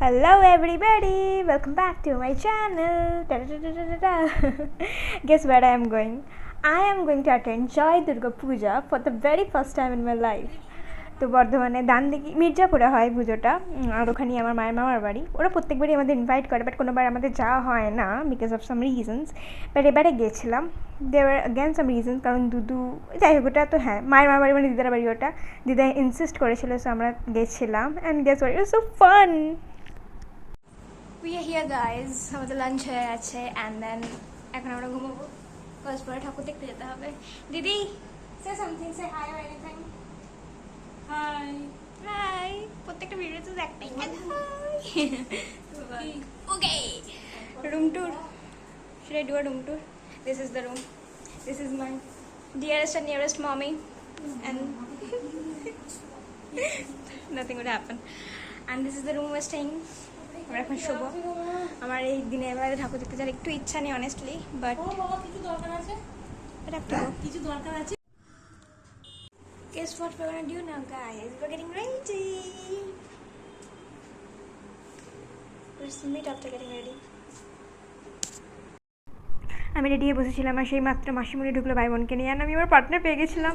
Hello everybody, welcome back to my channel. Guess where I am going? I am going to attend Joy Durga Puja for the very first time in my life. তো বর্ধমানে দানদিঘি মির্জাপুরে হয় পুজোটা, আর ওখানেই আমার মায়ের মামার বাড়ি। ওরা প্রত্যেকবারই আমাদের ইনভাইট করে, বাট কোনোবার আমাদের যাওয়া হয় না because of some reasons. But এবারে গেছিলাম, দেওয়ার অ্যাগেন সাম রিজনস, কারণ দুদু যাই হোক, ওটা তো হ্যাঁ মায়ের মামার বাড়ি মানে দিদার বাড়ি, ওটা দিদা ইনসিস্ট করেছিল, সো আমরা গেছিলাম। And guess what, it was so fun. We are here guys, আমাদের লাঞ্চ হয়ে গেছে অ্যান্ড দেন এখন আমরা ঘুমাবো, ফার্স্ট পরে ঠাকুর দেখতে যেতে হবে। দিদি say something, say hi or anything. Hi hi, প্রত্যেকটা ভিডিওতে তো একটাই hi. Okay, room tour, should I do a room tour? This is the room, this is my dearest and nearest mommy and nothing would happen, and this is the room we're staying. আমরা এখন শুভ, আমার এই দিনের বেলায় ঠাকুর দেখতে যাওয়ার একটু ইচ্ছা নেই অনেস্টলি, বাট কিছু দরকার আছে, কিছু দরকার আছে। Guess what we're gonna do now guys, we're getting ready. Let's meet after getting ready. আমি রেডি হয়ে বসেছিলাম, আর সেই মাত্র মাসিমণি ঢুকলো ভাই বোনকে নিয়ে, আর আমি আমার পার্টনার পেয়ে গেছিলাম।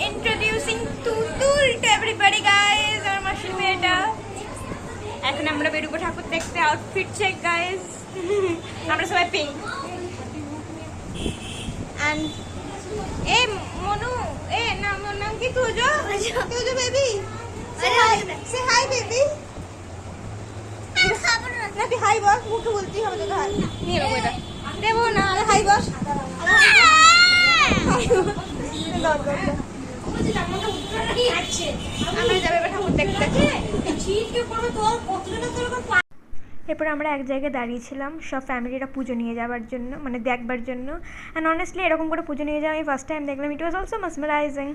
Introducing Tutul to everybody guys, our মাসির মেয়েটা। এখন আমরা বেরোবো ঠাকুর দেখতে, আউটফিট চেক গাইজ। আমরা সবাই পিঙ্ক এন্ড এ মনু, এ নাম নাম কি তুজো? তুজো বেবি, সে হাই বেবি। নাকি হাই বস, মুখে বলতেই হবে তো। হাই নিয়ে নেবো, এটা দেবো না। হাই বস, এরপর আমরা এক জায়গায় দাঁড়িয়েছিলাম সব ফ্যামিলিরা পুজো নিয়ে যাওয়ার জন্য, মানে দেখবার জন্য। অ্যান্ড অনেস্টলি এরকম করে পুজো নিয়ে যাওয়া আমি ফার্স্ট টাইম দেখলাম। ইট ওয়াজ অলসো মেসমেরাইজিং।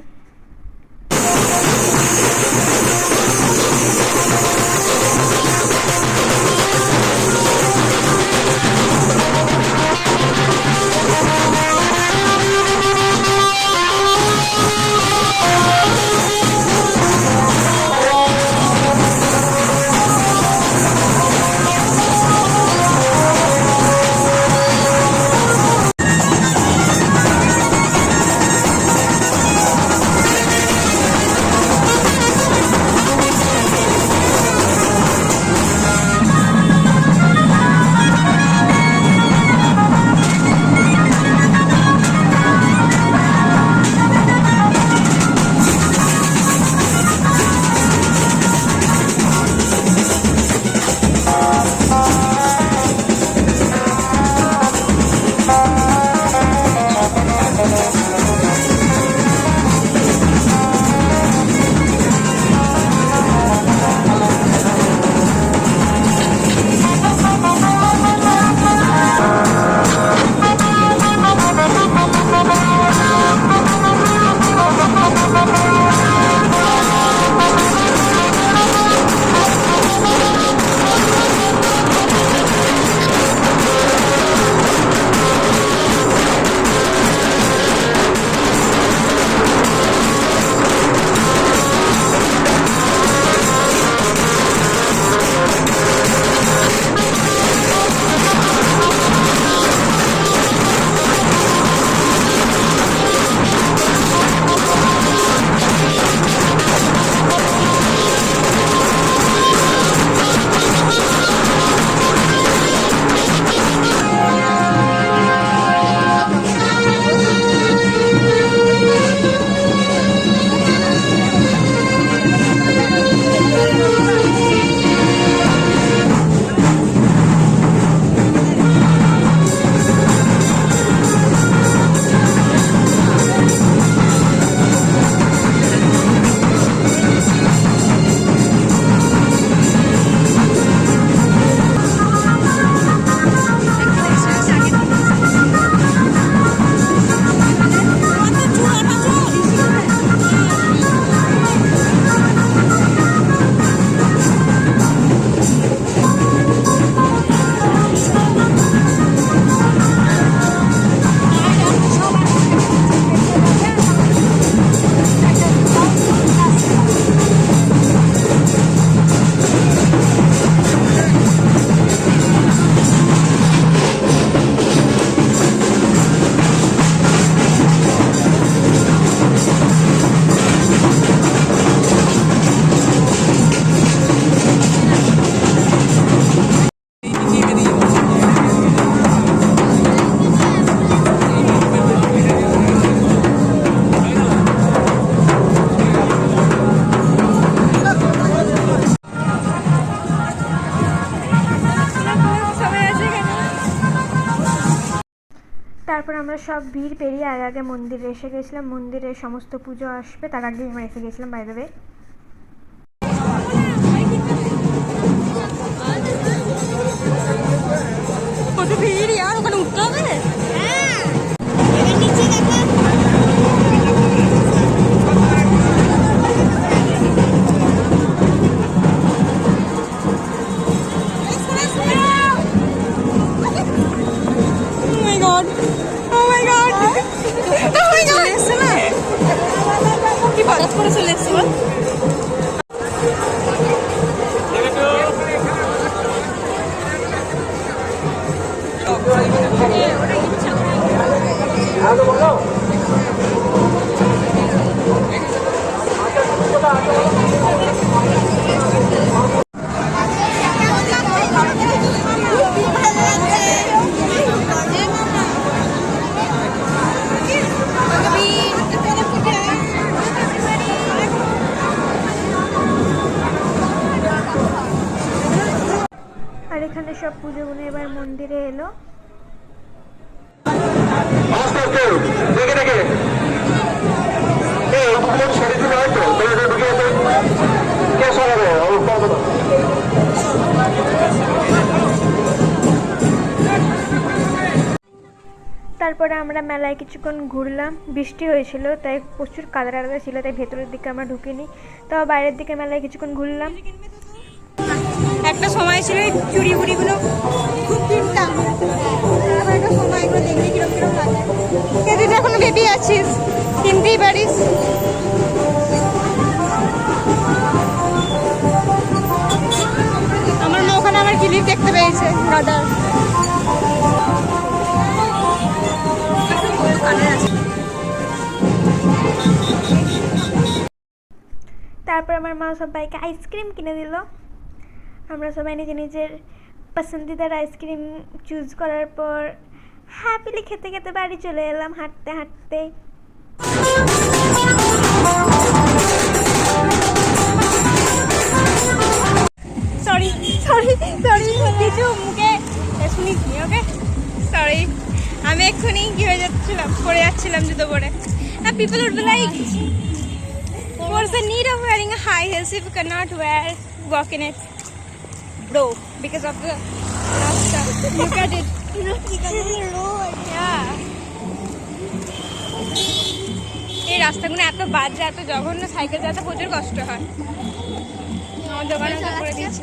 আমরা সব ভিড় পেরিয়ে আগে আগে মন্দিরে এসে গেছিলাম। মন্দিরে সমস্ত পুজো আসবে, তার আগেই আমরা এসে গেছিলাম বাই দ্য ওয়ে। কত ভিড় यार, ওখানে উঠতে হবে। কি হঠাৎ করে চলে এসেছিল। আর এখানে সব পুজোগুলো এবার মন্দিরে এলো। তারপরে আমরা মেলায় কিছুক্ষণ ঘুরলাম। বৃষ্টি হয়েছিল তাই প্রচুর কাদা টাদা ছিল, তাই ভেতরের দিকে আমরা ঢুকিনি। তো বাইরের দিকে মেলায় কিছুক্ষণ ঘুরলাম। একটা সময় ছিল এই চুড়ি বুড়িগুলো খুব কিনতাম, একটা সময় এগুলো দেখলে কিরম কিরম লাগে। তুই তো এখনো বেবি আছিস, কিনতেই পারিস। আমার মা ওখানে আমার ক্লিপ দেখতে পেয়েছে গাদার। তারপর আমার মা সবাইকে আইসক্রিম কিনে দিল। আমরা সবাই নিজে নিজের পছন্দিদার আইসক্রিম চুজ করার পর হ্যাপিলি খেতে খেতে বাড়ি চলে এলাম হাঁটতে হাঁটতে। সরি সরি সরি, কিছু মুখে শুনিসনি, ওকে সরি। আমি এক্ষুনি কি হয়ে যাচ্ছিলাম, পড়ে যাচ্ছিলাম জুতো পরে। And people would be like, what's the need of wearing a high heels if you cannot walk in it, bro? Because of the rasta. Look at it. Because of the road. Yeah. এই রাস্তাগুলো এত বাজে, এত জঘন্য, cycle চালাতে প্রচুর কষ্ট হয়। আমার দোকানে করে দিয়েছে,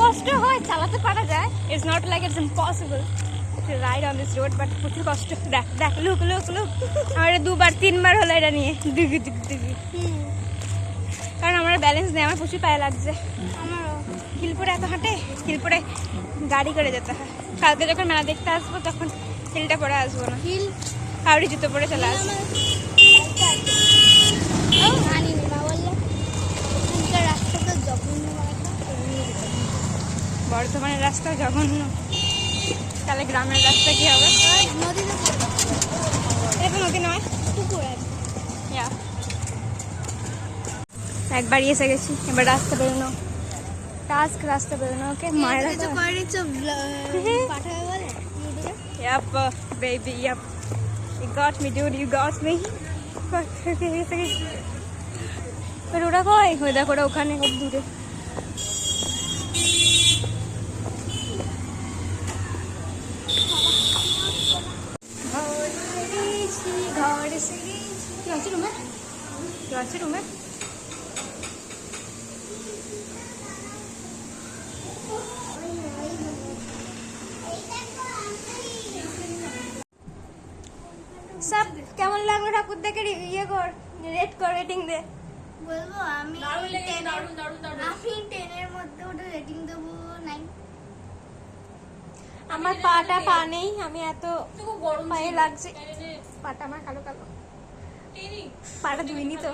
কষ্ট হয়, চালাতে পারা যায়। It's not like it's impossible to ride on this road, but প্রচুর কষ্ট। দেখ দেখ, লুক লুক লুক। আমার 2-3 বার হলো এটা নিয়ে দিগি দিগি দিগি, কারণ আমার ব্যালেন্স নেই, আমার প্রচুর পায়ে লাগছে। আমারও হিলপুরে এত হাঁটে, হিলপুরে গাড়ি করে যেতে হয়। কালকে যখন মেলা দেখতে আসবো তখন হিলটা পরে আসবো না, হিল কাউরি জুতো পরে চলে আসবো। বর্ধমানের রাস্তা জঘন্য, তাহলে গ্রামের রাস্তা কি হবে? এটা তো নদী নয়, পুকুর আছে। একবার এসে গেছি, এবার রাস্তা বেরোনো, রাস্তা বেরোনো। ওকে মায়ের Yep, baby, yep. You got me, dude, you got me. But ওরা কয়, ওই দেখো ওরা ওখানে খুব দূরে। রুমে সব কেমন লাগলো ঠাকুর দেখে ইয়ে কর, রেট কর, রেটিং দে। বলবো আমি 10 এর মধ্যে ওটা রেটিং দেবো 9। আমার পা নেই, আমি এত পায়ে লাগছে, পাটা আমার কালো কালো, পাটা ধুইনি তো,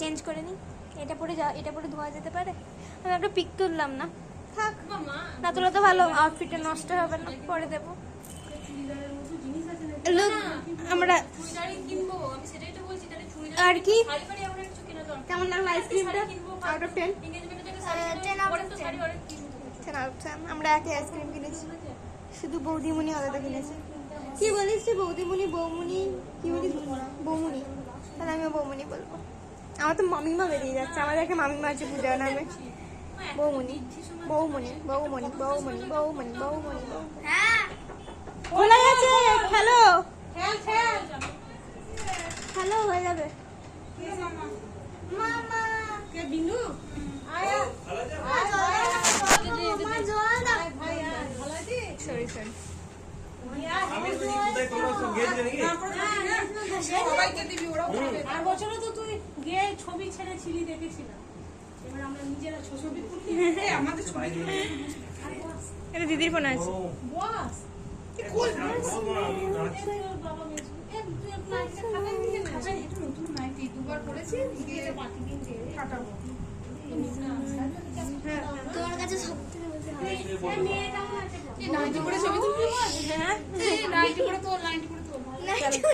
চেঞ্জ করে নি। এটা পরে ধোয়া যেতে পারে। আমি একটা পিক তুললাম না, থাক, না তোলা তো ভালো, আউটফিটে নষ্ট হবে না, পরে দেবো। আমরা আর কি কেমন লাগলো আইসক্রিমটা? Out of 10? 10 out of 10। 10 out of 10। আমরা একে আইসক্রিম কিনেছি। শুধু বৌদিমণি আলাদা কিনেছে। কি বলিস তুই? বৌদিমণি, বৌমণি, কি বলিস? বৌমণি। তাহলে আমিও বৌমণি বলবো। আমার তো মামিমা বেরিয়ে যাচ্ছে, আমাদের একটা মামিমা আছে পূজা নামে। বৌমণি, বৌমণি, বৌমণি, বৌমণি, বৌমণি, বৌমণি। হ্যাঁ খোলা গেছে, খেলো খেলো, হয়ে যাবে। মামা সরি সরি। সবাইকে দিবি, ওরাও খাবে। আর বছরও তো তুই গিয়ে ছবি ছেড়েছিলি, দেখেছিলাম। এবার আমরা নিজেরা ছবি তুলি, আমাদের ছবি তুলি। এটা দিদির ফোন আছে। বস কি কই বাবা মেয়ে তুই একটু খাবার দিয়ে খাবার একটু নতুন নাইটি দুবার করেছি, গিয়ে বাকি দিন দিয়ে কাটাবো। তোমার কাছে সব থেকে বেশি ভালো নাইটি করে ছবি তুলবি? হ্যাঁ নাইটি করে তোল, নাইটি করে তোল।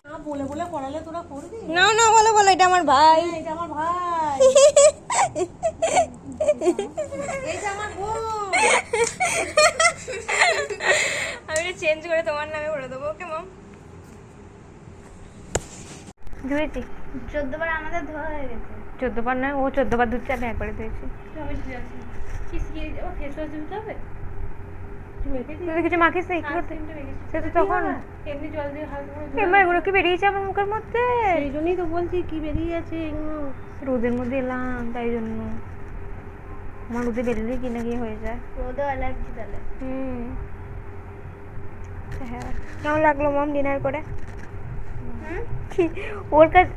না বলে বলে পড়ালে তোরা করবি? না না, বলো বলো, এটা আমার ভাই। এটা আমার ভাই, এইটা আমার বোন। আমি এটা চেঞ্জ করে তোমার নামে বলে দেবো, ওকে মাম? ধুয়েছি 14 বার আমাদের ধোয়া হয়ে গেছে 14 বার নয়, ও 14 বার ধুচ্ছে, আমি একবারে ধুয়েছি। তুমি কিছু মাখিস না একটু করতে? সে তো তখন এমা এগুলো কি বেরিয়েছে আমার মুখের মধ্যে? এই জন্যই তো বলছি কি বেরিয়ে গেছে এগুলো। রোদের মধ্যে এলাম তাই জন্য। আমার রোদে বেরোলে কি না কি হয়ে যায়। রোদও অ্যালার্জি তাহলে হ্যাঁ, কেমন লাগলো মম ডিনার করে? কি ওর কাছে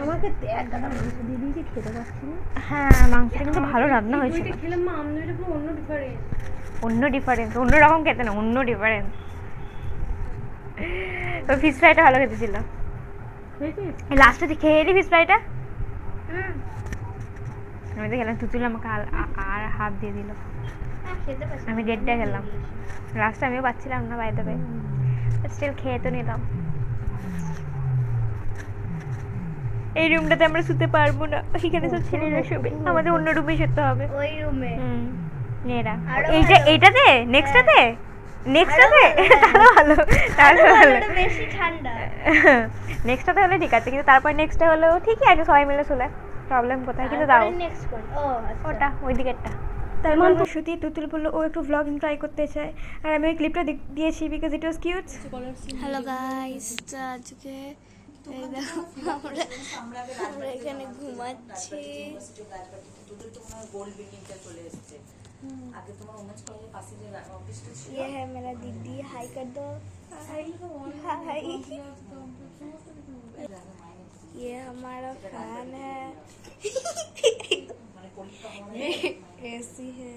আমাকে এক গাদা মাংস দিয়ে দিয়েছে, খেতে পারছি না। হ্যাঁ, মাংসটা কিন্তু ভালো রান্না হয়েছিল। ওইটা খেলাম মা, আমাদের এটা পুরো অন্য ডিফারেন্স। অন্য ডিফারেন্স, অন্য রকম খেতে না, অন্য ডিফারেন্স। ওই ফিশ ফ্রাইটা ভালো খেতে ছিল। লাস্টে খেয়ে এলি ফিশ ফ্রাইটা? আমি তো খেলাম, তুতুল আমাকে আর হাফ দিয়ে দিল। খেতে পারছি আমি 1.5টা খেলাম। লাস্টে আমিও পাচ্ছিলাম না বাইরে বাই, স্টিল খেয়ে তো নিলাম। এই রুমটাতে আমরা শুতে পারবো না, এখানে সব ছেলেরা শোবে, আমাদের অন্য রুমে শুতে হবে। ওই রুমে মেয়েরা আরো এইটাতে নেক্সটটাতে তাহলে ভালো, তাহলে ভালো। বেশি ঠান্ডা নেক্সটটাতে হলে ঠিক আছে, কিন্তু তারপর নেক্সটটা হলেও ঠিকই আছে, সবাই মিলে শুলে প্রবলেম কোথায়? কিন্তু দাও নেক্সট কোন? ও আচ্ছা ওটা ওই দিকেরটা। তারপর সত্যি তুতুল বললো ও একটু ভ্লগিং ট্রাই করতে চায়, আর আমি ওই ক্লিপটা দিয়েছি because it was cute. Hello guys, তো আজকে এই দেখো আমরা এখানে ঘুমাচ্ছি। ये है मेरा दीदी, हाय कर दो। हाय। ये हमारा फैन है, एसी है,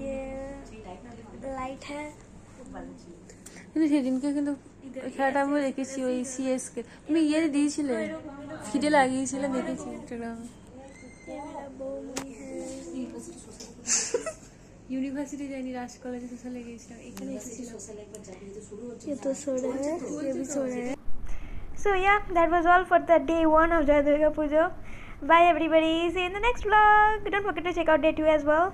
ये लाइट है। কিন্তু সেদিনকে কিন্তু খেলাটা আমি দেখেছি, ওই সিএসকে তুমি ইয়ে দিয়েছিলে, ফিডে লাগিয়েছিলে, দেখেছি ইনস্টাগ্রামে। ये मेरा बहू है। ইউনিভার্সিটি যাইনি, রাজ কলেজে সোশ্যালে গিয়েছিলাম, এখানে এসেছিলাম। ये तो सो रहे हैं, ये भी सो रहे हैं। So yeah, that was all for the day 1 of Jai Durga Puja. Bye everybody, see you in the next vlog. Don't forget to check out day 2 as well.